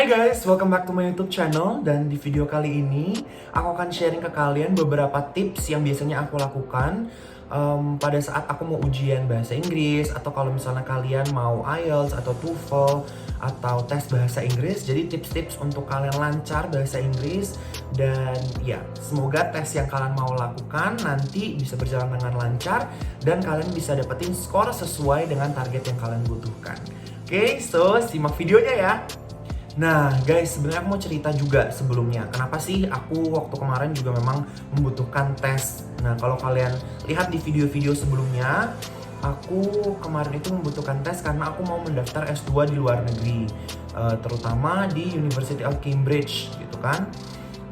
Hai guys, welcome back to my YouTube channel. Dan di video kali ini aku akan sharing ke kalian beberapa tips yang biasanya aku lakukan pada saat aku mau ujian bahasa Inggris, atau kalau misalnya kalian mau IELTS atau TOEFL atau tes bahasa Inggris. Jadi tips-tips untuk kalian lancar bahasa Inggris, dan ya semoga tes yang kalian mau lakukan nanti bisa berjalan dengan lancar dan kalian bisa dapetin skor sesuai dengan target yang kalian butuhkan. Oke, so simak videonya ya. Nah guys, sebenarnya aku mau cerita juga sebelumnya. Kenapa sih aku waktu kemarin juga memang membutuhkan tes. Nah kalau kalian lihat di video-video sebelumnya, aku kemarin itu membutuhkan tes karena aku mau mendaftar S2 di luar negeri, terutama di University of Cambridge gitu kan.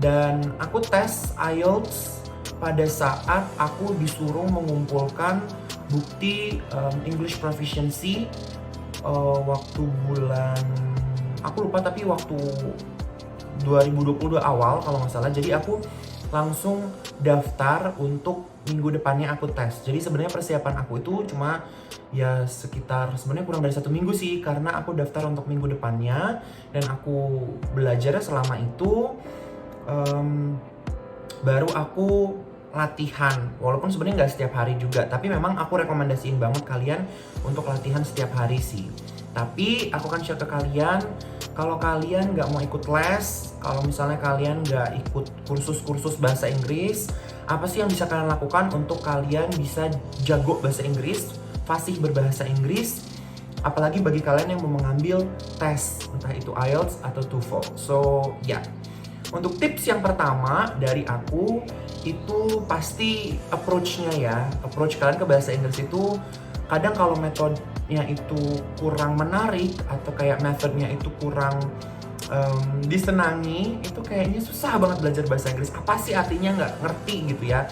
Dan aku tes IELTS pada saat aku disuruh mengumpulkan bukti English Proficiency waktu bulan, aku lupa, tapi waktu 2022 awal kalau nggak salah. Jadi aku langsung daftar untuk minggu depannya aku tes. Jadi sebenarnya persiapan aku itu cuma ya sekitar sebenarnya kurang dari 1 minggu sih, karena aku daftar untuk minggu depannya dan aku belajar selama itu. Baru aku latihan, walaupun sebenarnya nggak setiap hari juga, tapi memang aku rekomendasiin banget kalian untuk latihan setiap hari sih. Tapi aku akan share ke kalian, kalau kalian nggak mau ikut les, kalau misalnya kalian nggak ikut kursus-kursus bahasa Inggris, apa sih yang bisa kalian lakukan untuk kalian bisa jago bahasa Inggris, fasih berbahasa Inggris, apalagi bagi kalian yang mau mengambil tes, entah itu IELTS atau TOEFL. So ya, untuk tips yang pertama dari aku, itu pasti approach-nya ya. Approach kalian ke bahasa Inggris itu, kadang kalau metodenya itu kurang menarik atau kayak metodenya itu kurang disenangi, itu kayaknya susah banget belajar bahasa Inggris. Apa sih artinya, nggak ngerti gitu ya.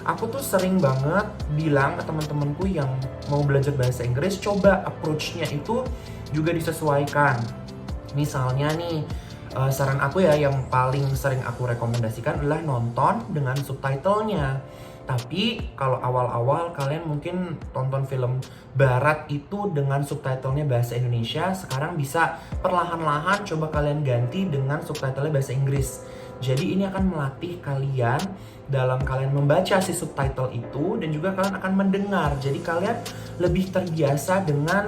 Aku tuh sering banget bilang ke teman-temanku yang mau belajar bahasa Inggris, coba approach-nya itu juga disesuaikan. Misalnya nih, saran aku ya, yang paling sering aku rekomendasikan adalah nonton dengan subtitlenya. Tapi kalau awal-awal kalian mungkin tonton film barat itu dengan subtitlenya bahasa Indonesia, sekarang bisa perlahan-lahan coba kalian ganti dengan subtitlenya bahasa Inggris. Jadi ini akan melatih kalian dalam kalian membaca si subtitle itu, dan juga kalian akan mendengar. Jadi kalian lebih terbiasa dengan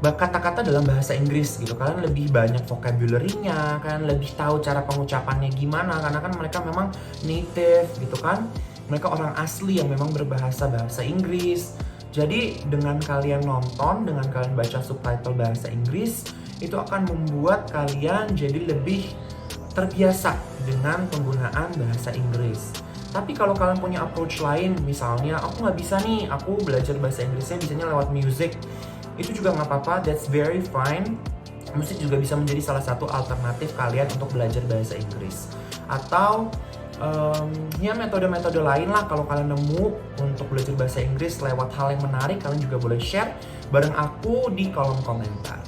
kata-kata dalam bahasa Inggris gitu. Kalian lebih banyak vocabulary-nya, kalian lebih tahu cara pengucapannya gimana, karena kan mereka memang native gitu kan. Mereka orang asli yang memang berbahasa Inggris. Jadi dengan kalian nonton, dengan kalian baca subtitle bahasa Inggris, itu akan membuat kalian jadi lebih terbiasa dengan penggunaan bahasa Inggris. Tapi kalau kalian punya approach lain, misalnya aku nggak bisa nih, aku belajar bahasa Inggrisnya bisanya lewat music, itu juga nggak apa-apa, that's very fine. Musik juga bisa menjadi salah satu alternatif kalian untuk belajar bahasa Inggris. Atau ya metode-metode lain lah, kalau kalian nemu untuk belajar bahasa Inggris lewat hal yang menarik, kalian juga boleh share bareng aku di kolom komentar.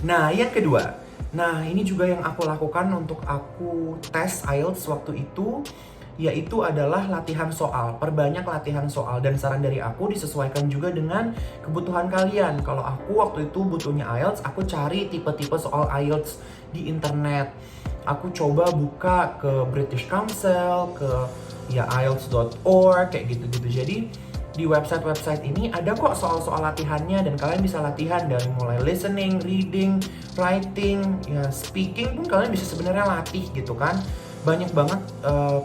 Nah yang kedua, nah ini juga yang aku lakukan untuk aku tes IELTS waktu itu, yaitu adalah latihan soal. Perbanyak latihan soal, dan saran dari aku disesuaikan juga dengan kebutuhan kalian. Kalau aku waktu itu butuhnya IELTS, aku cari tipe-tipe soal IELTS di internet. Aku coba buka ke British Council, ke ya IELTS.org kayak gitu-gitu. Jadi di website-website ini ada kok soal-soal latihannya, dan kalian bisa latihan dari mulai listening, reading, writing, ya speaking pun kalian bisa sebenarnya latih gitu kan. Banyak banget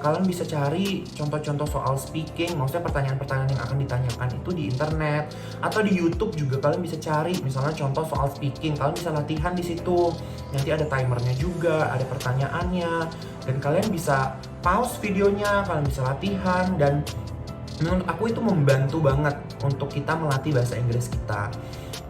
kalian bisa cari contoh-contoh soal speaking, maksudnya pertanyaan-pertanyaan yang akan ditanyakan itu di internet, atau di YouTube juga kalian bisa cari misalnya contoh soal speaking, kalian bisa latihan di situ. Nanti ada timernya juga, ada pertanyaannya, dan kalian bisa pause videonya, kalian bisa latihan. Dan menurut aku itu membantu banget untuk kita melatih bahasa Inggris kita.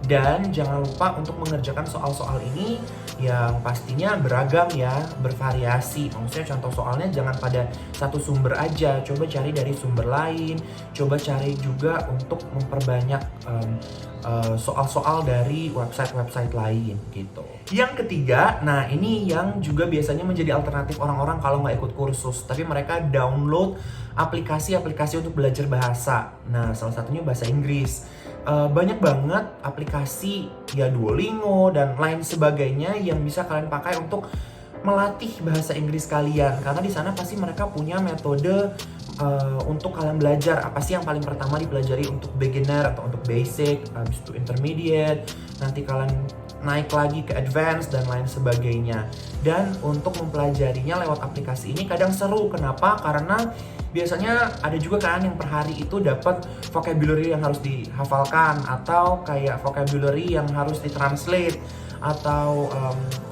Dan jangan lupa untuk mengerjakan soal-soal ini yang pastinya beragam ya, bervariasi. Maksudnya contoh soalnya jangan pada satu sumber aja, coba cari dari sumber lain, coba cari juga untuk memperbanyak soal-soal dari website-website lain gitu. Yang ketiga, nah ini yang juga biasanya menjadi alternatif orang-orang kalau nggak ikut kursus, tapi mereka download aplikasi-aplikasi untuk belajar bahasa. Nah salah satunya bahasa Inggris. Banyak banget aplikasi aplikasi ya Duolingo dan lain sebagainya yang bisa kalian pakai untuk melatih bahasa Inggris kalian. Karena di sana pasti mereka punya metode untuk kalian belajar. Apa sih yang paling pertama dipelajari untuk beginner atau untuk basic, habis itu intermediate, nanti kalian naik lagi ke advance dan lain sebagainya. Dan untuk mempelajarinya lewat aplikasi ini kadang seru. Kenapa? Karena biasanya ada juga kan yang per hari itu dapat vocabulary yang harus dihafalkan, atau kayak vocabulary yang harus ditranslate, atau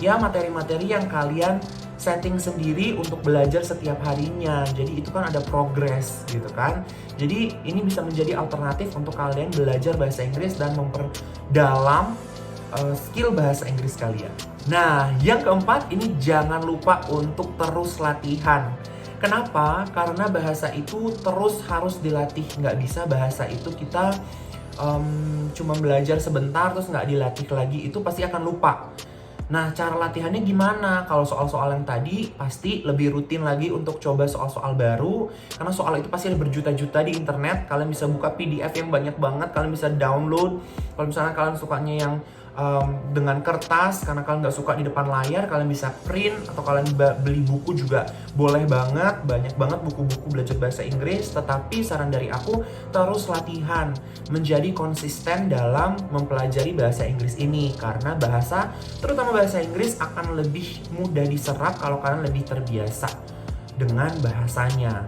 ya materi-materi yang kalian setting sendiri untuk belajar setiap harinya. Jadi itu kan ada progress gitu kan. Jadi ini bisa menjadi alternatif untuk kalian belajar bahasa Inggris dan memperdalam skill bahasa Inggris kalian. Nah, yang keempat ini jangan lupa untuk terus latihan. Kenapa? Karena bahasa itu terus harus dilatih. Nggak bisa bahasa itu kita cuma belajar sebentar terus nggak dilatih lagi, itu pasti akan lupa. Nah, cara latihannya gimana? Kalau soal-soal yang tadi pasti lebih rutin lagi untuk coba soal-soal baru, karena soal itu pasti ada berjuta-juta di internet. Kalian bisa buka PDF yang banyak banget, kalian bisa download. Kalau misalnya kalian sukanya yang dengan kertas, karena kalian nggak suka di depan layar, kalian bisa print, atau kalian beli buku juga boleh banget. Banyak banget buku-buku belajar bahasa Inggris. Tetapi saran dari aku, terus latihan, menjadi konsisten dalam mempelajari bahasa Inggris ini. Karena bahasa, terutama bahasa Inggris, akan lebih mudah diserap kalau kalian lebih terbiasa dengan bahasanya.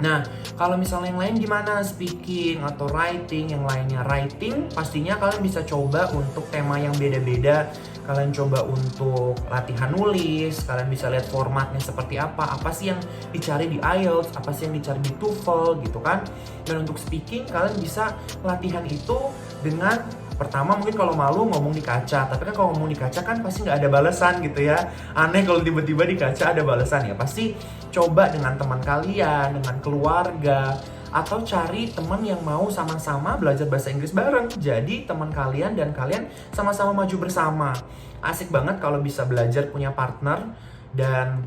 Nah, kalau misalnya yang lain gimana? Speaking atau writing, yang lainnya writing, pastinya kalian bisa coba untuk tema yang beda-beda. Kalian coba untuk latihan nulis, kalian bisa lihat formatnya seperti apa sih yang dicari di IELTS, apa sih yang dicari di TOEFL gitu kan. Dan untuk speaking, kalian bisa latihan itu dengan pertama mungkin kalau malu ngomong di kaca, tapi kan kalau ngomong di kaca kan pasti nggak ada balasan gitu ya. Aneh kalau tiba-tiba di kaca ada balasan ya. Pasti coba dengan teman kalian, dengan keluarga, atau cari teman yang mau sama-sama belajar bahasa Inggris bareng. Jadi teman kalian dan kalian sama-sama maju bersama. Asik banget kalau bisa belajar punya partner, dan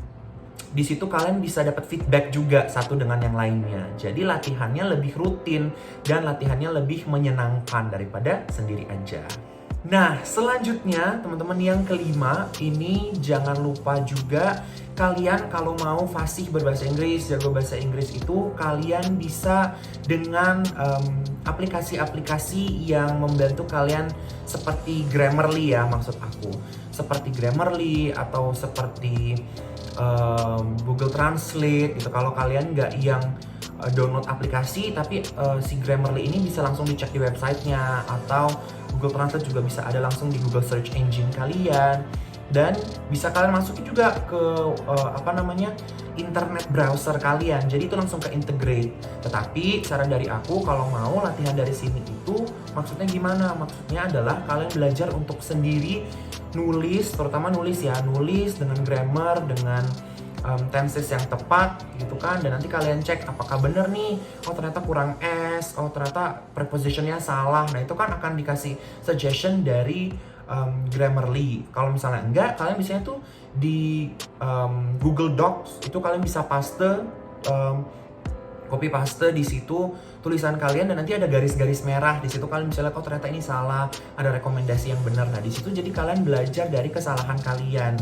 di situ kalian bisa dapat feedback juga satu dengan yang lainnya. Jadi latihannya lebih rutin dan latihannya lebih menyenangkan daripada sendiri aja. Nah, selanjutnya teman-teman yang kelima, ini jangan lupa juga kalian kalau mau fasih berbahasa Inggris, jago bahasa Inggris itu, kalian bisa dengan aplikasi-aplikasi yang membantu kalian seperti Grammarly ya, maksud aku. Seperti Grammarly atau seperti Google Translate gitu. Kalau kalian nggak yang download aplikasi, tapi si Grammarly ini bisa langsung dicek di websitenya, atau Google Translate juga bisa ada langsung di Google Search Engine kalian. Dan bisa kalian masukin juga ke internet browser kalian. Jadi itu langsung ke integrate. Tetapi saran dari aku, kalau mau latihan dari sini itu maksudnya gimana? Maksudnya adalah kalian belajar untuk sendiri nulis, terutama nulis ya, nulis dengan grammar, dengan tenses yang tepat gitu kan. Dan nanti kalian cek apakah bener nih, oh ternyata kurang S, oh ternyata prepositionnya salah. Nah itu kan akan dikasih suggestion dari Grammarly. Kalau misalnya enggak, kalian biasanya tuh di Google Docs itu kalian bisa copy paste di situ tulisan kalian, dan nanti ada garis-garis merah di situ. Kalian bisa lihat, oh ternyata ini salah, ada rekomendasi yang benar. Nah di situ jadi kalian belajar dari kesalahan kalian.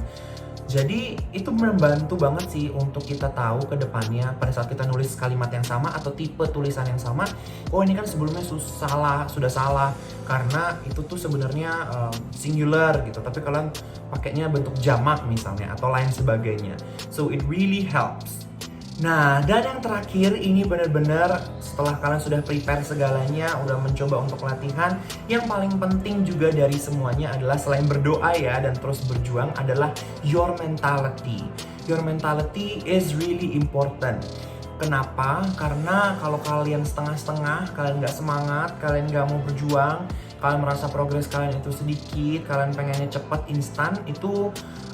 Jadi itu membantu banget sih untuk kita tahu ke depannya pada saat kita nulis kalimat yang sama atau tipe tulisan yang sama, oh ini kan sebelumnya sudah salah karena itu tuh sebenarnya singular gitu, tapi kalian pakainya bentuk jamak misalnya atau lain sebagainya. So it really helps. Nah, dan yang terakhir ini benar-benar setelah kalian sudah prepare segalanya, udah mencoba untuk latihan, yang paling penting juga dari semuanya adalah selain berdoa ya dan terus berjuang adalah your mentality. Your mentality is really important. Kenapa? Karena kalau kalian setengah-setengah, kalian nggak semangat, kalian nggak mau berjuang, kalian merasa progres kalian itu sedikit, kalian pengennya cepat, instan, itu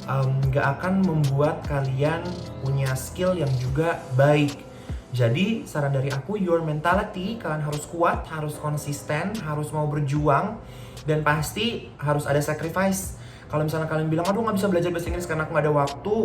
nggak akan membuat kalian punya skill yang juga baik. Jadi saran dari aku, your mentality, kalian harus kuat, harus konsisten, harus mau berjuang, dan pasti harus ada sacrifice. Kalau misalnya kalian bilang, aduh nggak bisa belajar bahasa Inggris karena aku nggak ada waktu,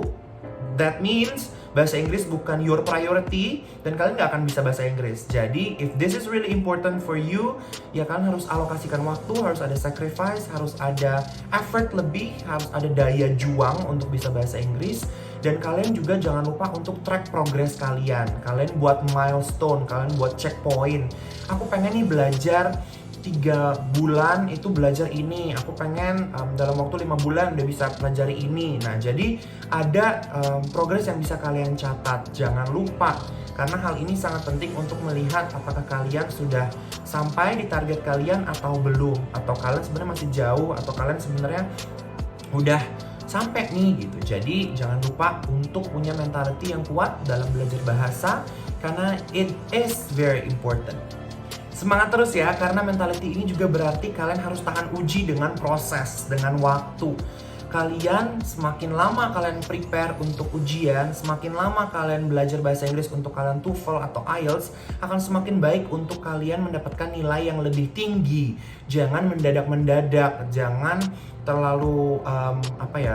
that means bahasa Inggris bukan your priority, dan kalian nggak akan bisa bahasa Inggris. Jadi, if this is really important for you, ya kalian harus alokasikan waktu, harus ada sacrifice, harus ada effort lebih, harus ada daya juang untuk bisa bahasa Inggris. Dan kalian juga jangan lupa untuk track progress kalian. Kalian buat milestone, kalian buat checkpoint. Aku pengen nih belajar 3 bulan itu belajar ini. Aku pengen dalam waktu 5 bulan udah bisa pelajari ini. Nah, jadi ada progress yang bisa kalian catat. Jangan lupa, karena hal ini sangat penting untuk melihat apakah kalian sudah sampai di target kalian atau belum. Atau kalian sebenarnya masih jauh, atau kalian sebenarnya udah sampai nih gitu. Jadi jangan lupa untuk punya mentality yang kuat dalam belajar bahasa, karena it is very important. Semangat terus ya, karena mentality ini juga berarti kalian harus tahan uji dengan proses, dengan waktu. Kalian semakin lama kalian prepare untuk ujian, semakin lama kalian belajar bahasa Inggris untuk kalian TOEFL atau IELTS, akan semakin baik untuk kalian mendapatkan nilai yang lebih tinggi. Jangan mendadak-mendadak, jangan terlalu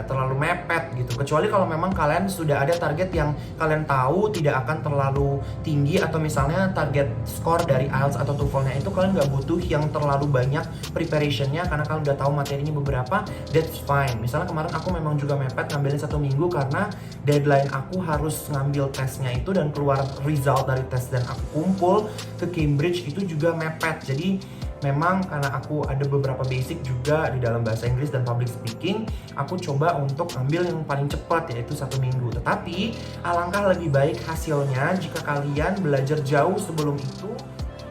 terlalu mepet gitu. Kecuali kalau memang kalian sudah ada target yang kalian tahu tidak akan terlalu tinggi, atau misalnya target skor dari IELTS atau TOEFL-nya itu kalian nggak butuh yang terlalu banyak preparationnya karena kalian udah tahu materinya beberapa, that's fine. Misalnya kemarin aku memang juga mepet ngambilin 1 minggu karena deadline aku harus ngambil tesnya itu dan keluar result dari tes dan aku kumpul ke Cambridge itu juga mepet. Jadi memang karena aku ada beberapa basic juga di dalam bahasa Inggris dan public speaking, aku coba untuk ambil yang paling cepat, yaitu 1 minggu. Tetapi alangkah lebih baik hasilnya jika kalian belajar jauh sebelum itu.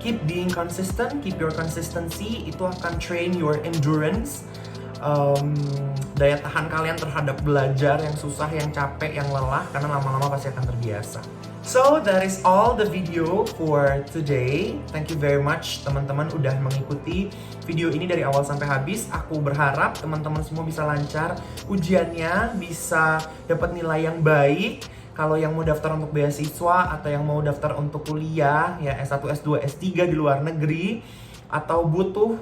Keep being consistent, keep your consistency, itu akan train your endurance, daya tahan kalian terhadap belajar yang susah, yang capek, yang lelah, karena lama-lama pasti akan terbiasa. So that is all the video for today. Thank you very much teman-teman udah mengikuti video ini dari awal sampai habis. Aku berharap teman-teman semua bisa lancar ujiannya, bisa dapat nilai yang baik. Kalau yang mau daftar untuk beasiswa atau yang mau daftar untuk kuliah ya S1, S2, S3 di luar negeri, atau butuh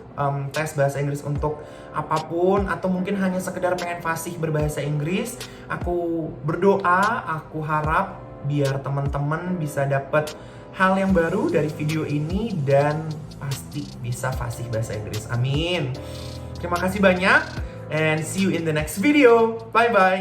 tes bahasa Inggris untuk apapun, atau mungkin hanya sekedar pengen fasih berbahasa Inggris, aku berdoa, aku harap biar teman-teman bisa dapat hal yang baru dari video ini dan pasti bisa fasih bahasa Inggris. Amin. Terima kasih banyak and see you in the next video. Bye bye.